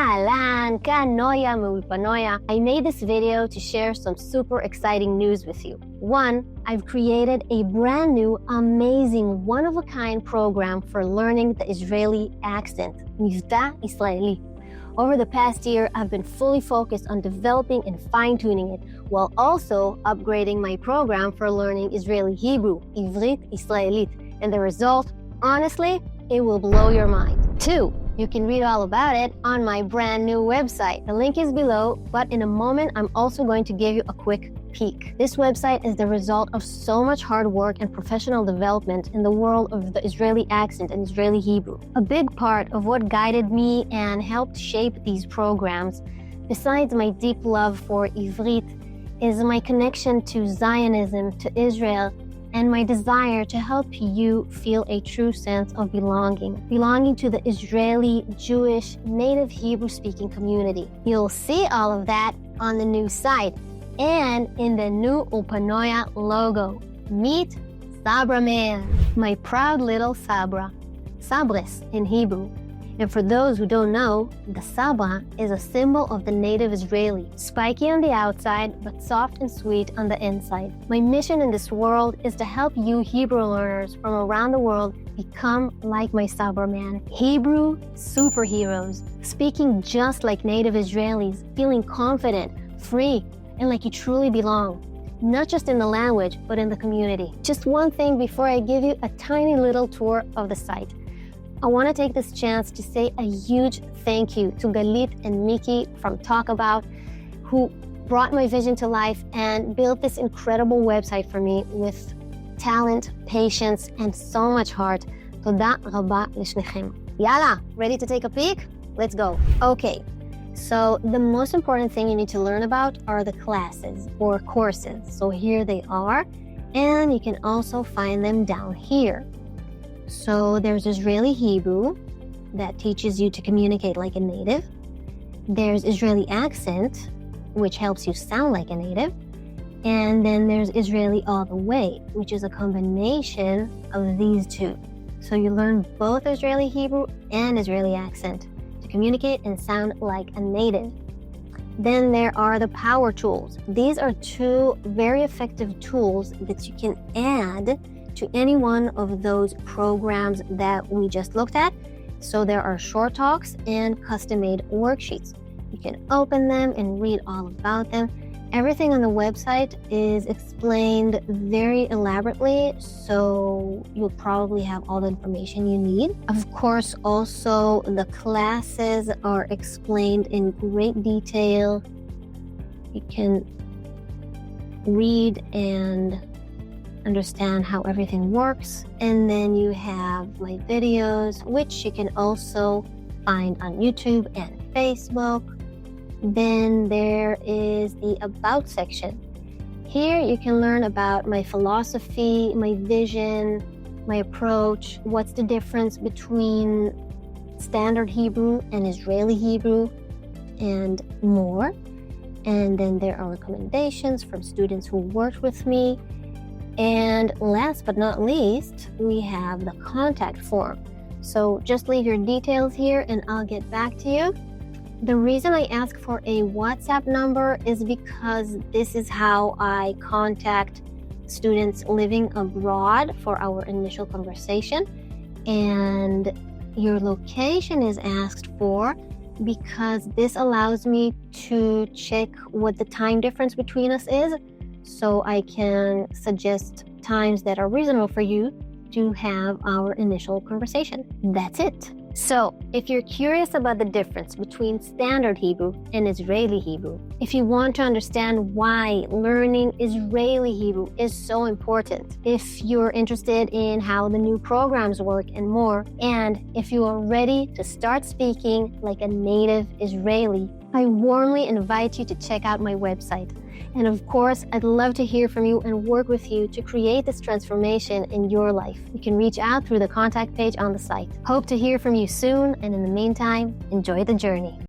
Alan, Noya, UlpaNoya. I made this video to share some super exciting news with you. One, I've created a brand new, amazing, one-of-a-kind program for learning the Israeli accent, מבטא ישראלי. Over the past year, I've been fully focused on developing and fine-tuning it, while also upgrading my program for learning Israeli Hebrew, Ivrit Israelit. And the result, honestly, it will blow your mind. Two, you can read all about it on my brand new website. The link is below, but in a moment, I'm also going to give you a quick peek. This website is the result of so much hard work and professional development in the world of the Israeli accent and Israeli Hebrew. A big part of what guided me and helped shape these programs, besides my deep love for Ivrit, is my connection to Zionism, to Israel, and my desire to help you feel a true sense of belonging to the Israeli, Jewish, native Hebrew-speaking community. You'll see all of that on the new site and in the new UlpaNoya logo. Meet SabraMan, my proud little Sabra, Sabres in Hebrew. And for those who don't know, the Sabra is a symbol of the native Israeli, spiky on the outside, but soft and sweet on the inside. My mission in this world is to help you Hebrew learners from around the world become like my SabraMan, Hebrew superheroes, speaking just like native Israelis, feeling confident, free, and like you truly belong. Not just in the language, but in the community. Just one thing before I give you a tiny little tour of the site. I want to take this chance to say a huge thank you to Galit and Miki from Talk About, who brought my vision to life and built this incredible website for me with talent, patience, and so much heart. Toda raba לשניכם. Yalla, ready to take a peek? Let's go. Okay, so the most important thing you need to learn about are the classes or courses. So here they are, and you can also find them down here. So there's Israeli Hebrew that teaches you to communicate like a native. There's Israeli accent, which helps you sound like a native. And then there's Israeli all the way, which is a combination of these two. So you learn both Israeli Hebrew and Israeli accent to communicate and sound like a native. Then there are the power tools. These are two very effective tools that you can add to any one of those programs that we just looked at. So there are short talks and custom-made worksheets. You can open them and read all about them. Everything on the website is explained very elaborately, so you'll probably have all the information you need. Of course, also the classes are explained in great detail. You can read and understand how everything works. And then you have my videos, which you can also find on YouTube and Facebook. Then there is the About section. Here you can learn about my philosophy, my vision, my approach, what's the difference between standard Hebrew and Israeli Hebrew, and more. And then there are recommendations from students who worked with me. And last but not least, we have the contact form. So just leave your details here and I'll get back to you. The reason I ask for a WhatsApp number is because this is how I contact students living abroad for our initial conversation. And your location is asked for because this allows me to check what the time difference between us is, so I can suggest times that are reasonable for you to have our initial conversation. That's it. So, if you're curious about the difference between standard Hebrew and Israeli Hebrew, if you want to understand why learning Israeli Hebrew is so important, if you're interested in how the new programs work and more, and if you are ready to start speaking like a native Israeli, I warmly invite you to check out my website. And of course, I'd love to hear from you and work with you to create this transformation in your life. You can reach out through the contact page on the site. Hope to hear from you soon, and in the meantime, enjoy the journey.